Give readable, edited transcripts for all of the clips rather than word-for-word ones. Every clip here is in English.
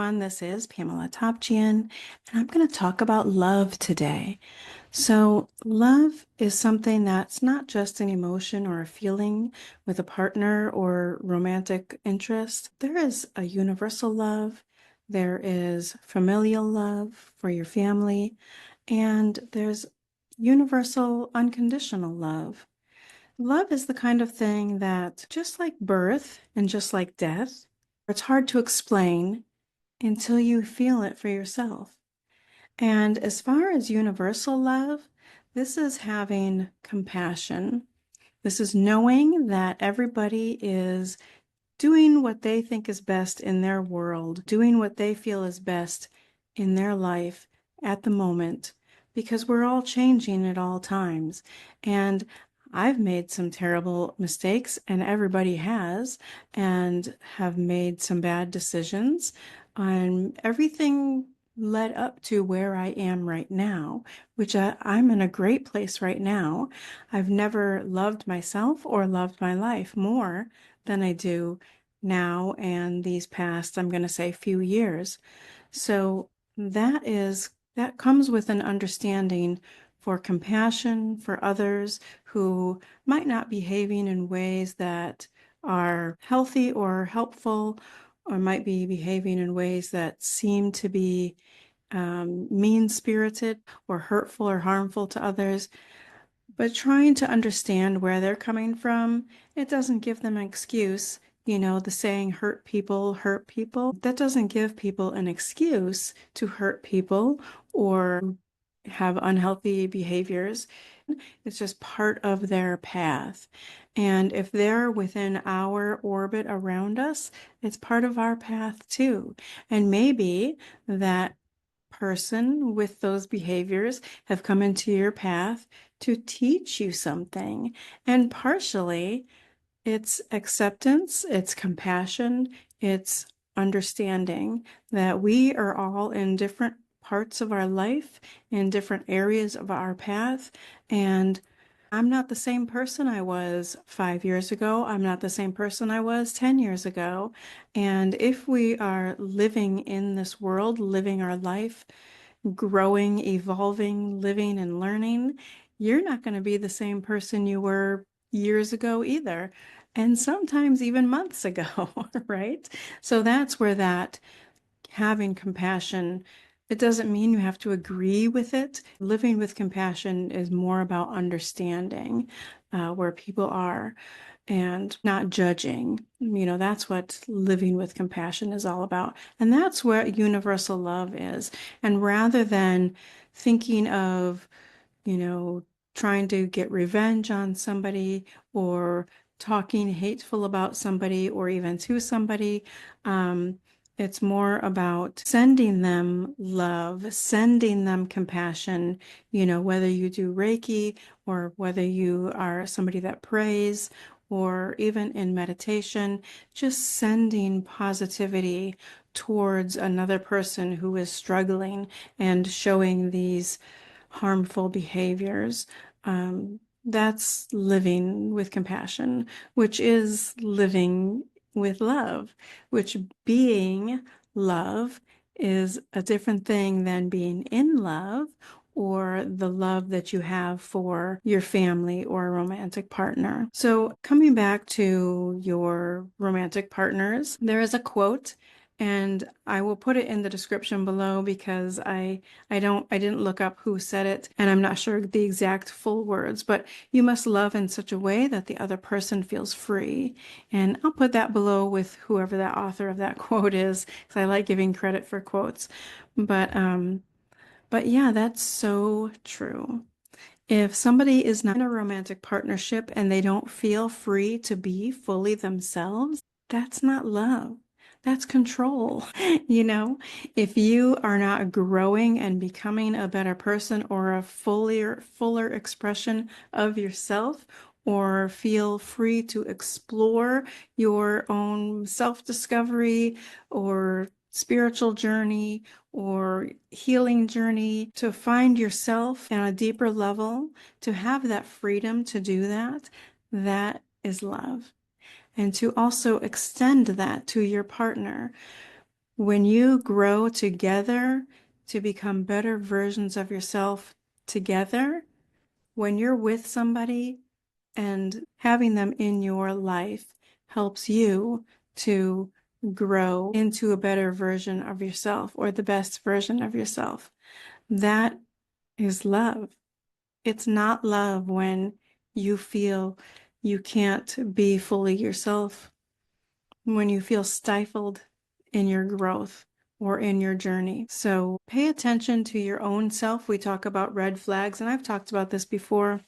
everyone. This is Pamela Topchian, and I'm going to talk about love today. So, love is something that's not just an emotion or a feeling with a partner or romantic interest. There is a universal love, there is familial love for your family, and there's universal unconditional love. Love is the kind of thing that, just like birth and just like death, it's hard to explain until you feel it for yourself. And as far as universal love, this is having compassion. This is knowing that everybody is doing what they think is best in their world, doing what they feel is best in their life at the moment, because we're all changing at all times. And I've made some terrible mistakes, and everybody has, and have made some bad decisions. And everything led up to where I am right now, which I'm in a great place right now. I've never loved myself or loved my life more than I do now and these past, I'm going to say, few years. So that comes with an understanding for compassion for others who might not be behaving in ways that are healthy or helpful, or might be behaving in ways that seem to be mean-spirited or hurtful or harmful to others. But trying to understand where they're coming from, it doesn't give them an excuse. You know, the saying, hurt people, that doesn't give people an excuse to hurt people or have unhealthy behaviors. It's just part of their path. And if they're within our orbit around us, it's part of our path too. And maybe that person with those behaviors have come into your path to teach you something. And partially, it's acceptance, it's compassion, it's understanding that we are all in different parts of our life, in different areas of our path. And I'm not the same person I was 5 years ago. I'm not the same person I was 10 years ago. And if we are living in this world, living our life, growing, evolving, living, and learning, you're not going to be the same person you were years ago either. And sometimes even months ago, right? So that's where that having compassion, it doesn't mean you have to agree with it. Living with compassion is more about understanding where people are and not judging. You know, that's what living with compassion is all about. And that's where universal love is. And rather than thinking of, you know, trying to get revenge on somebody or talking hateful about somebody or even to somebody, it's more about sending them love, sending them compassion, you know, whether you do Reiki or whether you are somebody that prays or even in meditation, just sending positivity towards another person who is struggling and showing these harmful behaviors. That's living with compassion, which is living with love, which being love is a different thing than being in love or the love that you have for your family or a romantic partner. So coming back to your romantic partners, there is a quote, and I will put it in the description below because I didn't look up who said it, and I'm not sure the exact full words, but you must love in such a way that the other person feels free. And I'll put that below with whoever that author of that quote is, because I like giving credit for quotes. But yeah, that's so true. If somebody is not in a romantic partnership and they don't feel free to be fully themselves, that's not love. That's control. You know, if you are not growing and becoming a better person or a fuller expression of yourself, or feel free to explore your own self-discovery or spiritual journey or healing journey to find yourself on a deeper level, to have that freedom to do that, that is love. And to also extend that to your partner. When you grow together to become better versions of yourself together, when you're with somebody and having them in your life helps you to grow into a better version of yourself or the best version of yourself. That is love. It's not love when you feel you can't be fully yourself, when you feel stifled in your growth or in your journey. So pay attention to your own self. We talk about red flags, and I've talked about this before.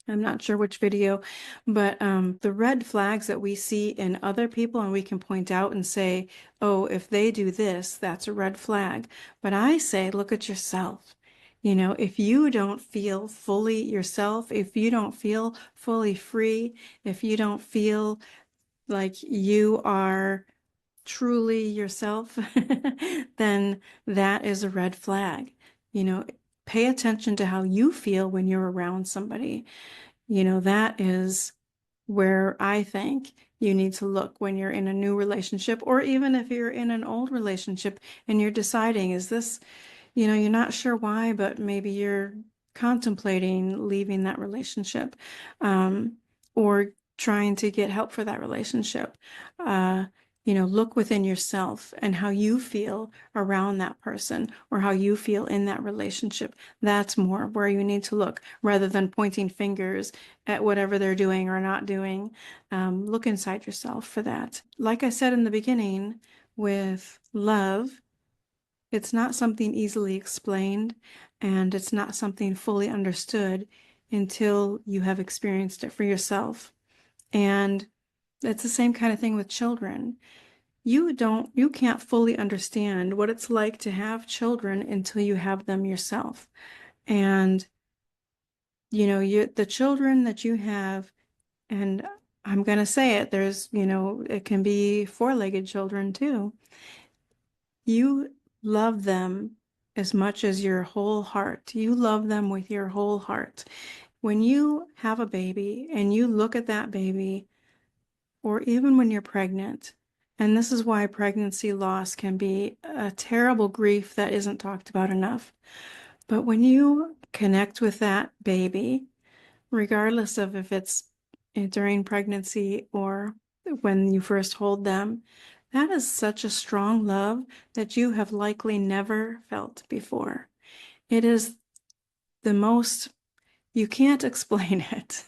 I'm not sure which video, but the red flags that we see in other people, and we can point out and say, oh, if they do this, that's a red flag. But I say, look at yourself. You know, if you don't feel fully yourself, if you don't feel fully free, if you don't feel like you are truly yourself, then that is a red flag. You know, pay attention to how you feel when you're around somebody. You know, that is where I think you need to look when you're in a new relationship, or even if you're in an old relationship and you're deciding, is this, you know, you're not sure why, but maybe you're contemplating leaving that relationship, or trying to get help for that relationship. Uh, you know, look within yourself and how you feel around that person or how you feel in that relationship. That's more where you need to look rather than pointing fingers at whatever they're doing or not doing. Look inside yourself for that. Like I said in the beginning, with love, it's not something easily explained, and it's not something fully understood until you have experienced it for yourself. And it's the same kind of thing with children. You can't fully understand what it's like to have children until you have them yourself. And, you know, the children that you have, and I'm going to say it, there's, you know, it can be four-legged children too. You love them as much as your whole heart. You love them with your whole heart. When you have a baby and you look at that baby, or even when you're pregnant, and this is why pregnancy loss can be a terrible grief that isn't talked about enough. But when you connect with that baby, regardless of if it's during pregnancy or when you first hold them, that is such a strong love that you have likely never felt before. It is the most, you can't explain it.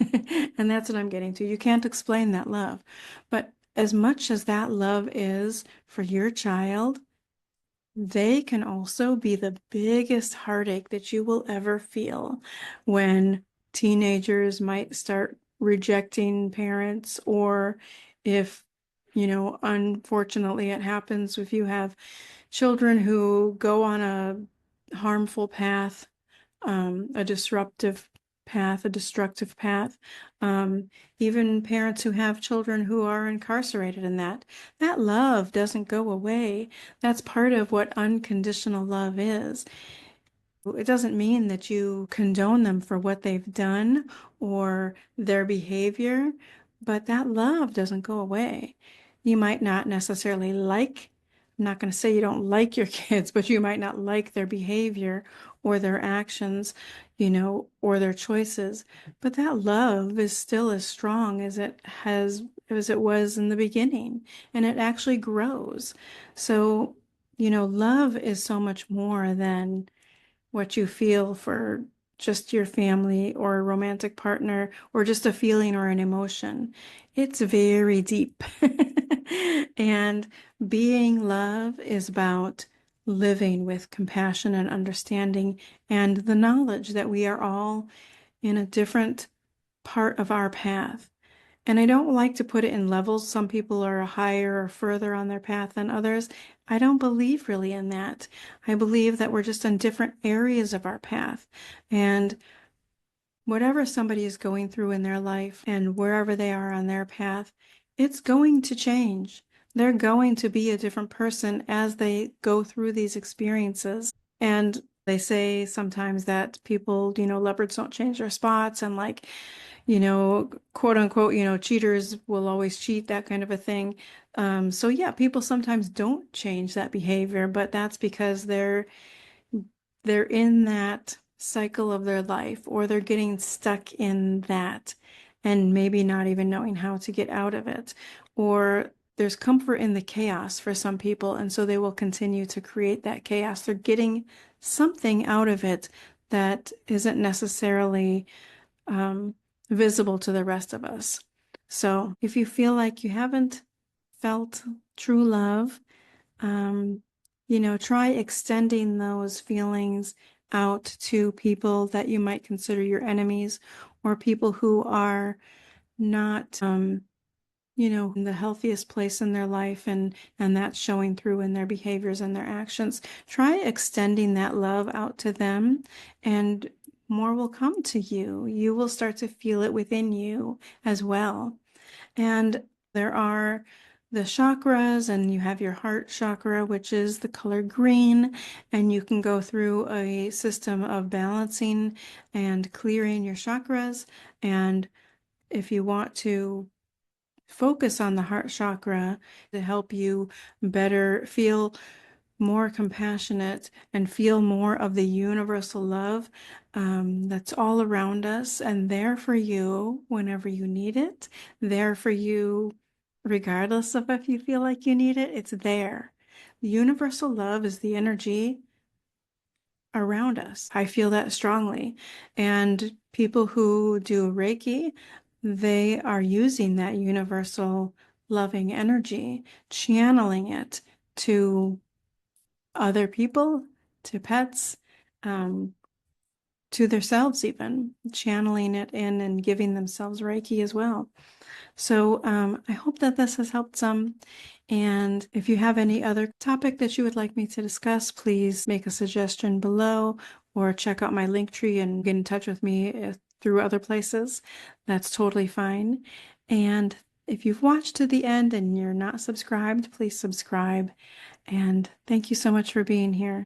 And that's what I'm getting to. You can't explain that love. But as much as that love is for your child, they can also be the biggest heartache that you will ever feel when teenagers might start rejecting parents, or if, you know, unfortunately it happens if you have children who go on a harmful path, a disruptive path, a destructive path. Even parents who have children who are incarcerated in that love doesn't go away. That's part of what unconditional love is. It doesn't mean that you condone them for what they've done or their behavior, but that love doesn't go away. You might not necessarily like, I'm not going to say you don't like your kids, but you might not like their behavior or their actions, you know, or their choices. But that love is still as strong as it was in the beginning, and it actually grows. So, you know, love is so much more than what you feel for just your family or a romantic partner or just a feeling or an emotion. It's very deep. And being love is about living with compassion and understanding and the knowledge that we are all in a different part of our path. And I don't like to put it in levels. Some people are higher or further on their path than others. I don't believe really in that. I believe that we're just in different areas of our path. And whatever somebody is going through in their life and wherever they are on their path, it's going to change. They're going to be a different person as they go through these experiences. And they say sometimes that people, you know, leopards don't change their spots, and like, quote unquote, cheaters will always cheat, that kind of a thing. So yeah, people sometimes don't change that behavior, but that's because they're in that cycle of their life, or they're getting stuck in that and maybe not even knowing how to get out of it. Or there's comfort in the chaos for some people, and so they will continue to create that chaos. They're getting something out of it that isn't necessarily um, visible to the rest of us. So if you feel like you haven't felt true love, um, try extending those feelings out to people that you might consider your enemies, or people who are not, in the healthiest place in their life, and that's showing through in their behaviors and their actions. Try extending that love out to them, and more will come to you. You will start to feel it within you as well. And there are the chakras, and you have your heart chakra, which is the color green, and you can go through a system of balancing and clearing your chakras. And if you want to focus on the heart chakra to help you better feel more compassionate and feel more of the universal love that's all around us and there for you whenever you need it, there for you regardless of if you feel like you need it, it's there. The universal love is the energy around us. I feel that strongly. And people who do Reiki, they are using that universal loving energy, channeling it to other people, to pets, um, to themselves, even channeling it in and giving themselves Reiki as well. So I hope that this has helped some. And if you have any other topic that you would like me to discuss, please make a suggestion below, or check out my link tree and get in touch with me through other places. That's totally fine. And if you've watched to the end and you're not subscribed, please subscribe. And thank you so much for being here.